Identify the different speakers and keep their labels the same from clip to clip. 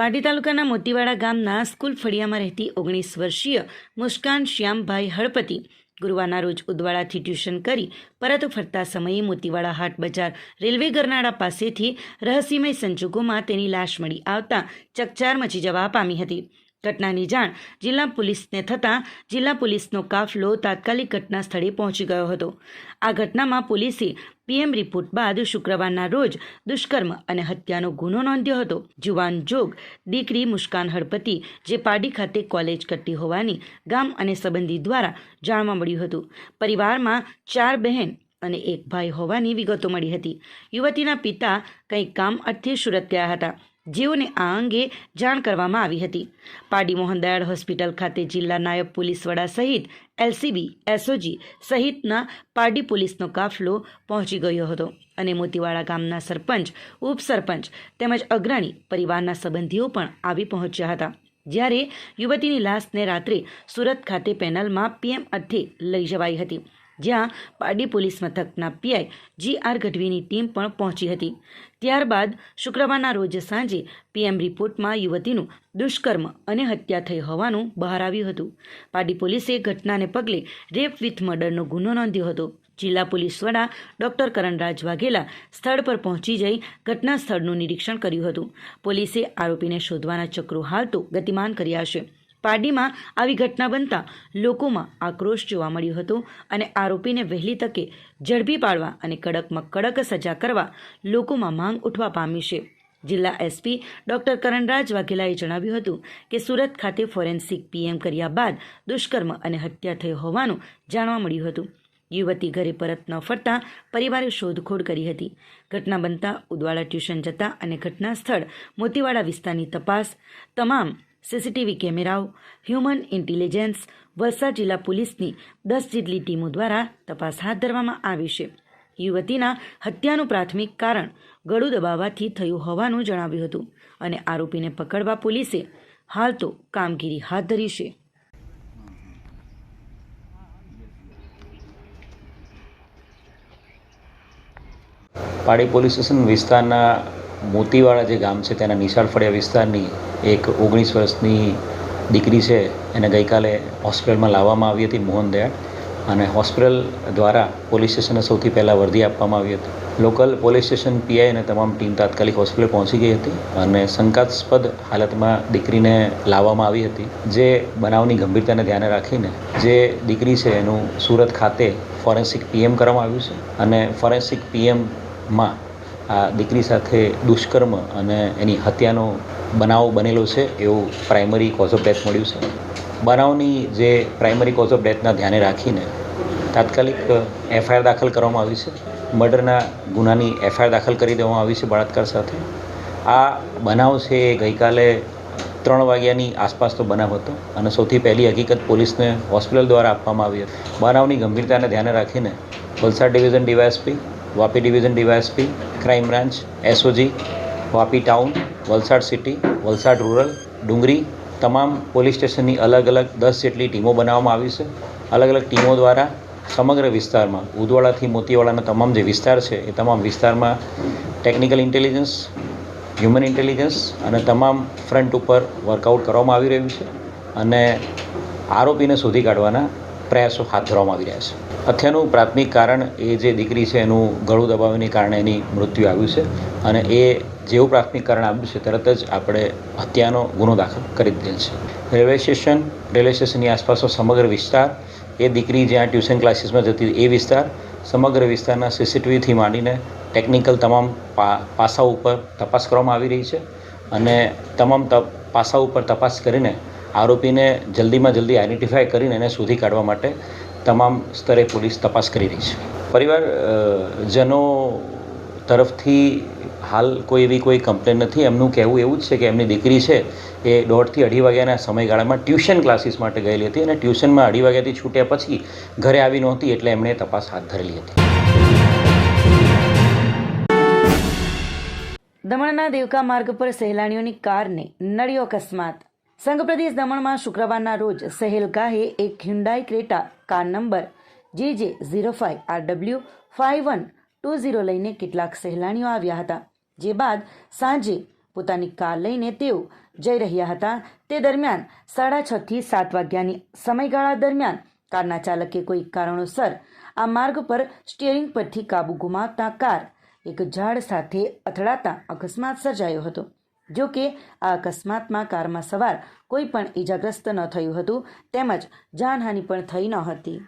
Speaker 1: પાટી તાલુકાના મોતીવાડા ગામના સ્કૂલ ફળિયામાં રહેતી 19 વર્ષીય મુસ્કાન શ્યામભાઈ હળપતિ ગુરુવારના રોજ ઉદવાડાથી ટ્યુશન કરી પરત ફરતા સમયે મોતીવાડા હાટ બજાર રેલવે ગરનાળા પાસેથી રહસ્યમય સંજોગોમાં તેની લાશ મળી આવતા ચકચાર મચી જવા પામી હતી। ઘટનાની જાણ જિલ્લા પોલીસને થતાં જિલ્લા પોલીસનો કાફલો તાત્કાલિક ઘટના સ્થળે પહોંચી ગયો હતો। આ ઘટનામાં પોલીસે પીએમ રિપોર્ટ બાદ શુક્રવારના રોજ દુષ્કર્મ અને હત્યાનો ગુનો નોંધ્યો હતો। જુવાન જોગ દીકરી મુસ્કાન હળપતિ જે પાડી ખાતે કોલેજ કરતી હોવાની ગામ અને સંબંધી દ્વારા જાણવા મળ્યું હતું। પરિવારમાં 4 બહેન અને 1 ભાઈ હોવાની વિગતો મળી હતી। યુવતીના પિતા કંઈક કામ અર્થે સુરત ગયા હતા, જેઓને આ અંગે જાણ કરવામાં આવી હતી। પાડી મોહનદયાળ હોસ્પિટલ ખાતે જિલ્લા નાયબ પોલીસ વડા સહિત એલસીબી, એસઓજી સહિતના પાડી પોલીસનો કાફલો પહોંચી ગયો હતો અને મોતીવાડા ગામના સરપંચ, ઉપસરપંચ તેમજ અગ્રણી પરિવારના સંબંધીઓ પણ આવી પહોંચ્યા હતા। જ્યારે યુવતીની લાશને રાત્રે સુરત ખાતે પેનલમાં પીએમ અર્થે લઈ જવાઈ હતી, જ્યાં પાડી પોલીસ મથકના પીઆઈ GR ગઢવીની ટીમ પણ પહોંચી હતી। ત્યારબાદ શુક્રવારના રોજ સાંજે પીએમ રિપોર્ટમાં યુવતીનું દુષ્કર્મ અને હત્યા થઈ હોવાનું બહાર આવ્યું હતું। પાડી પોલીસે ઘટનાને પગલે રેપ વિથ મર્ડરનો ગુનો નોંધ્યો હતો। જિલ્લા પોલીસ વડા ડોક્ટર કરણરાજ વાઘેલા સ્થળ પર પહોંચી જઈ ઘટના સ્થળનું નિરીક્ષણ કર્યું હતું। પોલીસે આરોપીને શોધવાના ચક્રો હાલ તો ગતિમાન કર્યા છે। પાડીમાં આવી ઘટના બનતા લોકોમાં આક્રોશ જોવા મળ્યો હતો અને આરોપીને વહેલી તકે ઝડપી પાડવા અને કડકમાં કડક સજા કરવા લોકોમાં માંગ ઉઠવા પામી છે। જિલ્લા એસપી ડોક્ટર કરણરાજ વાઘેલાએ જણાવ્યું હતું કે સુરત ખાતે ફોરેન્સિક પીએમ કર્યા બાદ દુષ્કર્મ અને હત્યા થઈ હોવાનું જાણવા મળ્યું હતું। યુવતી ઘરે પરત ન ફરતા પરિવારે શોધખોળ કરી હતી। ઘટના બનતા ઉદવાડા ટ્યુશન જતા અને ઘટના સ્થળ મોતીવાડા વિસ્તારની તપાસ, તમામ સીસીટીવી કેમેરાઓ, હ્યુમન ઇન્ટેલિજન્સ, વલસાડ જિલ્લા પોલીસની 10 જેટલી ટીમો દ્વારા તપાસ હાથ ધરવામાં આવી છે। યુવતીના હત્યાનું પ્રાથમિક કારણ ગળું દબાવવાથી થયું હોવાનું જણાવ્યું હતું અને આરોપીને પકડવા પોલીસે હાલ તો કામગીરી હાથ ધરી છે।
Speaker 2: પાડી પોલીસ સ્ટેશન વિસ્તારના મોતીવાડા જે ગામ છે તેના નિશાળ ફળિયા વિસ્તારની એક 19 વર્ષની દીકરી છે, એને ગઈકાલે હોસ્પિટલમાં લાવવામાં આવી હતી મોહનદયાળ, અને હોસ્પિટલ દ્વારા પોલીસ સ્ટેશને સૌથી પહેલાં વર્દી આપવામાં આવી હતી। લોકલ પોલીસ સ્ટેશન પીઆઈ અને તમામ ટીમ તાત્કાલિક હોસ્પિટલ પહોંચી ગઈ હતી અને શંકાસ્પદ હાલતમાં દીકરીને લાવવામાં આવી હતી। જે બનાવની ગંભીરતાને ધ્યાને રાખીને જે દીકરી છે એનું સુરત ખાતે ફોરેન્સિક પીએમ કરવામાં આવ્યું છે અને ફોરેન્સિક પીએમમાં આ દીકરી સાથે દુષ્કર્મ અને એની હત્યાનો બનાવ બનેલો છે એવું પ્રાઇમરી કોઝ ઓફ ડેથ મળ્યું છે। બનાવની જે પ્રાઇમરી કોઝ ઓફ ડેથના ધ્યાને રાખીને તાત્કાલિક એફઆઈઆર દાખલ કરવામાં આવી છે। મર્ડરના ગુનાની એફઆઈઆર દાખલ કરી દેવામાં આવી છે બળાત્કાર સાથે। આ બનાવ છે એ ગઈકાલે 3 વાગ્યાની આસપાસનો બનાવ હતો અને સૌથી પહેલી હકીકત પોલીસને હોસ્પિટલ દ્વારા આપવામાં આવી હતી। બનાવની ગંભીરતાને ધ્યાને રાખીને Valsad division DYSP, Vapi division DYSP, crime branch, SOG, Vapi town, Valsad city, Valsad rural, Dungri તમામ પોલીસ સ્ટેશનની અલગ અલગ 10 જેટલી ટીમો બનાવવામાં આવી છે। અલગ અલગ ટીમો દ્વારા સમગ્ર વિસ્તારમાં ઉદવાડાથી મોતીવાડાના તમામ જે વિસ્તાર છે એ તમામ વિસ્તારમાં ટેકનિકલ ઇન્ટેલિજન્સ, હ્યુમન ઇન્ટેલિજન્સ અને તમામ ફ્રન્ટ ઉપર વર્કઆઉટ કરવામાં આવી રહ્યું છે અને આરોપીને શોધી કાઢવાના પ્રયાસો હાથ ધરવામાં આવી રહ્યા છે। હત્યાનું પ્રાથમિક કારણ એ જે દીકરી છે એનું ગળું દબાવીને કારણે એની મૃત્યુ આવ્યું છે અને એ જેવું પ્રાથમિક કારણ આવ્યું છે તરત જ આપણે હત્યાનો ગુનો દાખલ કરી દીધેલ છે। રેલવે સ્ટેશનની આસપાસનો સમગ્ર વિસ્તાર, એ દીકરી જ્યાં ટ્યુશન ક્લાસીસમાં જતી એ વિસ્તાર, સમગ્ર વિસ્તારના સીસીટીવીથી માંડીને ટેકનિકલ તમામ પાસાઓ ઉપર તપાસ કરવામાં આવી રહી છે અને તમામ પાસાઓ ઉપર તપાસ કરીને આરોપીને જલ્દીમાં જલ્દી આઈડેન્ટિફાય કરીને એને શોધી કાઢવા માટે તમામ સ્તરે પોલીસ તપાસ કરી રહી છે। પરિવારજનો તરફથી હાલ કોઈ કમ્પ્લેન નથી। એમનું કહેવું એવું જ છે કે એમની દીકરી છે એ 1:30 થી 2:30 વાગ્યાના સમયગાળામાં ટ્યુશન ક્લાસીસ માટે ગયેલી હતી અને ટ્યુશનમાં 2:30 વાગ્યાથી છૂટ્યા પછી ઘરે આવી નહોતી, એટલે એમણે તપાસ હાથ ધરેલી હતી।
Speaker 1: દમણના દેવકા માર્ગ પર સહેલાણીઓની કારને નડ્યો અકસ્માત। સંઘ પ્રદેશ દમણમાં શુક્રવારના રોજ સહેલ ગાહે એક Hyundai Creta car number JJ05RW5120 લઈને કેટલાક સહેલાણીઓ આવ્યા હતા, જે બાદ સાંજે પોતાની કાર લઈને તેઓ જઈ રહ્યા હતા તે દરમિયાન 6:30 થી 7 વાગ્યાની સમયગાળા દરમિયાન કારના ચાલકે કોઈ કારણોસર આ માર્ગ પર સ્ટીયરિંગ પરથી કાબુ ગુમાવતા કાર એક ઝાડ સાથે અથડાતા અકસ્માત સર્જાયો હતો. જો કે આ અકસ્માતમાં કારમાં સવાર કોઈ પણ ઈજાગ્રસ્ત ન થયું હતું તેમજ જાનહાનિ પણ થઈ ન હતી.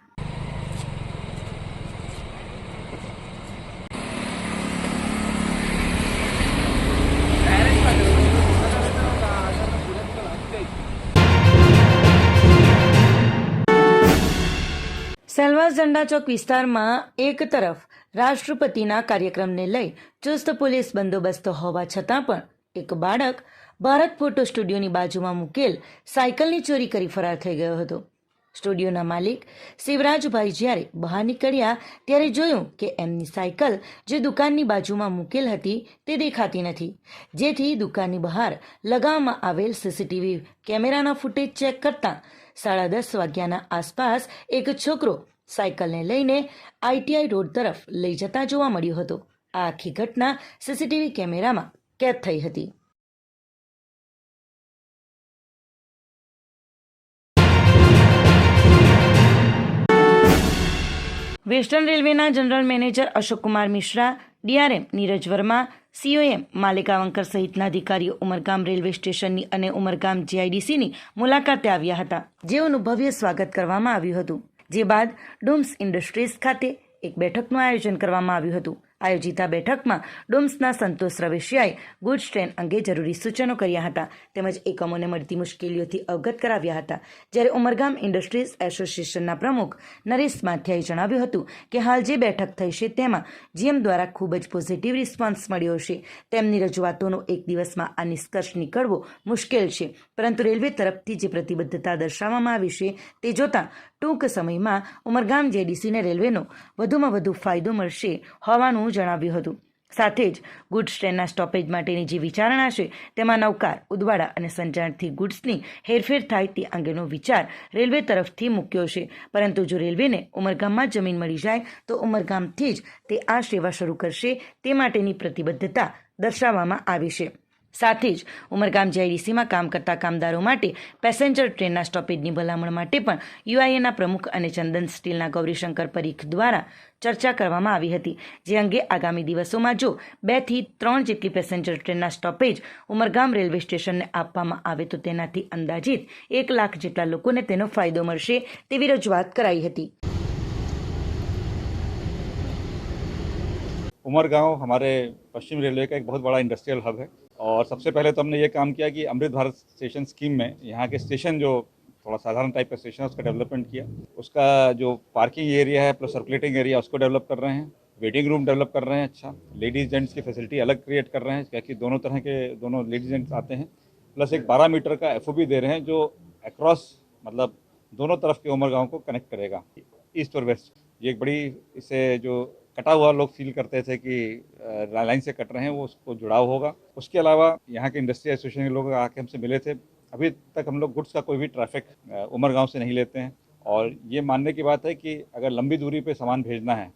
Speaker 1: સેલવાસ ઝંડા ચોક વિસ્તારમાં એક તરફ રાષ્ટ્રપતિના કાર્યક્રમને લઈ ચુસ્ત પોલીસ બંદોબસ્ત હોવા છતાં પણ એક બાળક ભારત ફોટો સ્ટુડિયોની બાજુમાં મૂકેલ સાયકલની ચોરી કરી ફરાર થઈ ગયો હતો. સ્ટુડિયોના માલિક શિવરાજભાઈ જ્યારે બહાર નીકળ્યા ત્યારે જોયું કે એમની સાયકલ જે દુકાનની બાજુમાં મૂકેલ હતી તે દેખાતી નથી, જેથી દુકાનની બહાર લગાવવામાં આવેલ સીસીટીવી કેમેરાના ફૂટેજ ચેક કરતાં 10:30 વાગ્યાના આસપાસ એક છોકરો સાયકલને લઈને ITI રોડ તરફ લઈ જતા જોવા મળ્યો હતો. આ આખી ઘટના સીસીટીવી કેમેરામાં કેદ થઈ હતી. વેસ્ટર્ન રેલવેના general manager Ashok Kumar Mishra, DRM Neeraj Verma, COM Malikavankar સહિતના અધિકારીઓ ઉમરગામ રેલવે સ્ટેશનની અને ઉમરગામ GIDCની મુલાકાતે આવ્યા હતા, જેઓનું ભવ્ય સ્વાગત કરવામાં આવ્યું હતું. જે બાદ ડૂમ્સ ઇન્ડસ્ટ્રીઝ ખાતે એક બેઠકનું આયોજન કરવામાં આવ્યું હતું. આયોજિત આ બેઠકમાં ડૂમ્સના સંતોષ રવેશિયાએ ગુડ્સ ટ્રેન અંગે જરૂરી સૂચનો કર્યા હતા તેમજ એકમોને મળતી મુશ્કેલીઓથી અવગત કરાવ્યા હતા. જ્યારે ઉમરગામ ઇન્ડસ્ટ્રીઝ એસોસિએશનના પ્રમુખ નરેશ માથિયાએ જણાવ્યું હતું કે હાલ જે બેઠક થઈ છે તેમાં GM દ્વારા ખૂબ જ પોઝિટિવ રિસ્પોન્સ મળ્યો છે. તેમની રજૂઆતોનો એક દિવસમાં આ નિષ્કર્ષ નીકળવો મુશ્કેલ છે, પરંતુ રેલવે તરફથી જે પ્રતિબદ્ધતા દર્શાવવામાં આવી છે તે જોતાં ટૂંક સમયમાં ઉમરગામ JDCને રેલવેનો વધુમાં વધુ ફાયદો મળશે હોવાનું જણાવ્યું હતું. સાથે જ ગુડ્સ ટ્રેનના સ્ટોપેજ માટેની જે વિચારણા છે તેમાં નવકાર, ઉદવાડા અને સંજાણથી ગુડ્સની હેરફેર થાય તે અંગેનો વિચાર રેલવે તરફથી મૂક્યો છે, પરંતુ જો રેલવેને ઉમરગામમાં જમીન મળી જાય તો ઉમરગામથી જ તે આ સેવા શરૂ કરશે તે માટેની પ્રતિબદ્ધતા દર્શાવવામાં આવી છે. સાથે જ ઉમરગામ GIDCમાં કામ કરતા કામદારો માટે પેસેન્જર ટ્રેનના સ્ટોપેજની ભલામણ માટે પણ UIAના પ્રમુખ અને ચંદન સ્ટીલના ગૌરીશંકર પરીખ દ્વારા ચર્ચા કરવામાં આવી હતી, જે અંગે આગામી દિવસોમાં જો 2 થી 3 જેટલી પેસેન્જર ટ્રેનના સ્ટોપેજ ઉમરગામ રેલવે સ્ટેશનને આપવામાં આવે તો તેનાથી અંદાજિત 1 લાખ જેટલા લોકોને તેનો ફાયદો મળશે તેવી રજૂઆત કરાઈ હતી.
Speaker 3: उमरगांव हमारे पश्चिम रेलवे का एक बहुत बड़ा इंडस्ट्रियल हब है और सबसे पहले तो हमने ये काम किया कि अमृत भारत स्टेशन स्कीम में यहाँ के स्टेशन जो थोड़ा साधारण टाइप का स्टेशन है उसका डेवलपमेंट किया. उसका जो पार्किंग एरिया है प्लस सर्कुलेटिंग एरिया उसको डेवलप कर रहे हैं, वेटिंग रूम डेवलप कर रहे हैं. अच्छा, लेडीज जेंट्स की फैसिलिटी अलग क्रिएट कर रहे हैं क्योंकि दोनों तरह के दोनों लेडीज जेंट्स आते हैं. प्लस एक 12 मीटर का FOB दे रहे हैं जो अक्रॉस मतलब दोनों तरफ के उमरगांव को कनेक्ट करेगा, ईस्ट और वेस्ट. ये एक बड़ी इससे जो कटा हुआ लोग फील करते थे कि लाइन से कट रहे हैं, वो उसको जुड़ाव होगा. उसके अलावा यहाँ के इंडस्ट्री एसोसिएशन के लोग आके हमसे मिले थे. अभी तक हम लोग गुड्स का कोई भी ट्रैफिक उमरगांव से नहीं लेते हैं और ये मानने की बात है कि अगर लंबी दूरी पे सामान भेजना है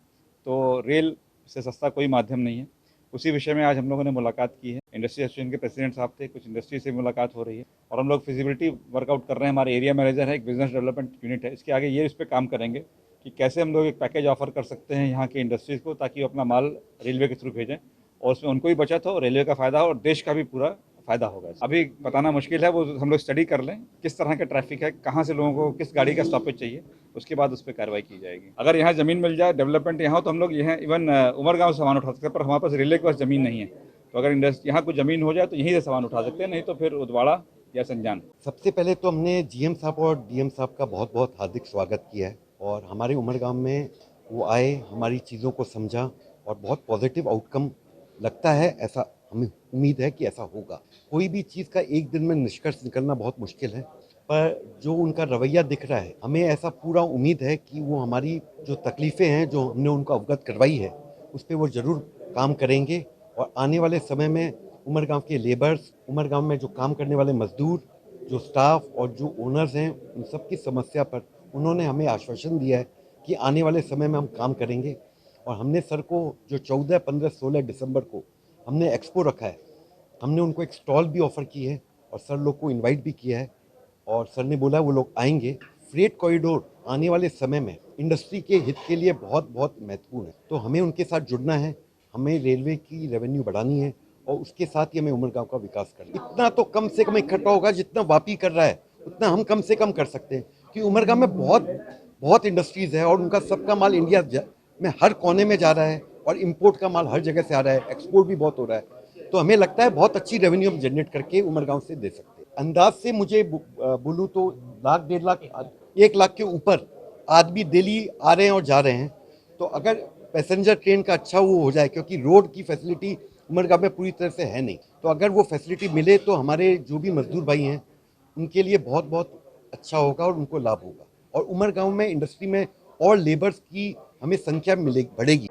Speaker 3: तो रेल से सस्ता कोई माध्यम नहीं है. उसी विषय में आज हम लोगों ने मुलाकात की है. इंडस्ट्री एसोसिएशन के प्रेसिडेंट साहब थे, कुछ इंडस्ट्री से मुलाकात हो रही है और हम लोग फिजिबिलिटी वर्कआउट कर रहे हैं. हमारे एरिया मैनेजर है, एक बिजनेस डेवलपमेंट यूनिट है, इसके आगे ये इस पर काम करेंगे कि कैसे हम लोग एक पैकेज ऑफर कर सकते हैं यहाँ के इंडस्ट्रीज़ को ताकि वो अपना माल रेलवे के थ्रू भेजें और उसमें उनको भी बचत हो, रेलवे का फ़ायदा हो और देश का भी पूरा फ़ायदा होगा. अभी बताना मुश्किल है, वो हम लोग स्टडी कर लें किस तरह का ट्रैफिक है, कहाँ से लोगों को किस गाड़ी का स्टॉपेज चाहिए, उसके बाद उस पर कार्रवाई की जाएगी. अगर यहाँ ज़मीन मिल जाए, डेवलपमेंट यहाँ हो तो हम लोग यहाँ इवन उमरगांव से सामान उठा सकते हैं, पर हमारे पास रेलवे के पास ज़मीन नहीं है. तो अगर यहाँ कुछ ज़मीन हो जाए तो यहीं से सामान उठा सकते हैं, नहीं तो फिर उदवाड़ा या संजान.
Speaker 4: सबसे पहले तो हमने GM साहब और DM साहब का बहुत बहुत हार्दिक स्वागत किया है और हमारे उमरगाम में वो आए, हमारी चीज़ों को समझा और बहुत पॉजिटिव आउटकम लगता है. ऐसा हमें उम्मीद है कि ऐसा होगा. कोई भी चीज़ का एक दिन में निष्कर्ष निकलना बहुत मुश्किल है, पर जो उनका रवैया दिख रहा है हमें ऐसा पूरा उम्मीद है कि वो हमारी जो तकलीफ़ें हैं जो हमने उनको अवगत करवाई है उस पर वो ज़रूर काम करेंगे और आने वाले समय में उमरगांव के लेबर्स, उमरगांव में जो काम करने वाले मजदूर, जो स्टाफ और जो ओनर्स हैं, उन सब की समस्या पर उन्होंने हमें आश्वासन दिया है कि आने वाले समय में हम काम करेंगे. और हमने सर को जो 14, 15, 16 दिसंबर को हमने एक्सपो रखा है हमने उनको एक स्टॉल भी ऑफ़र की है और सर लोग को इनवाइट भी किया है और सर ने बोला वो लोग आएंगे। फ्रेट कॉरिडोर आने वाले समय में इंडस्ट्री के हित के लिए बहुत बहुत महत्वपूर्ण है, तो हमें उनके साथ जुड़ना है, हमें रेलवे की रेवेन्यू बढ़ानी है और उसके साथ ही हमें उमरगांव का विकास करना है। इतना तो कम से कम इकट्ठा होगा जितना वापी कर रहा है, उतना हम कम से कम कर सकते हैं, कि उमरगांव में बहुत बहुत इंडस्ट्रीज़ है और उनका सबका माल इंडिया में हर कोने में जा रहा है और इम्पोर्ट का माल हर जगह से आ रहा है, एक्सपोर्ट भी बहुत हो रहा है। तो हमें लगता है बहुत अच्छी रेवेन्यू हम जनरेट करके उमरगांव से दे सकते हैं। अंदाज से मुझे बोलूँ तो लाख 1.5 लाख 1 लाख के ऊपर आदमी डेली आ रहे हैं और जा रहे हैं। तो अगर पैसेंजर ट्रेन का अच्छा वो हो जाए, क्योंकि रोड की फैसिलिटी उमरगांव में पूरी तरह से है नहीं, तो अगर वो फैसिलिटी मिले तो हमारे जो भी मजदूर भाई हैं उनके लिए बहुत बहुत अच्छा होगा और उनको लाभ होगा और उमरगांव में इंडस्ट्री में और लेबर्स की हमें संख्या मिले बढ़ेगी।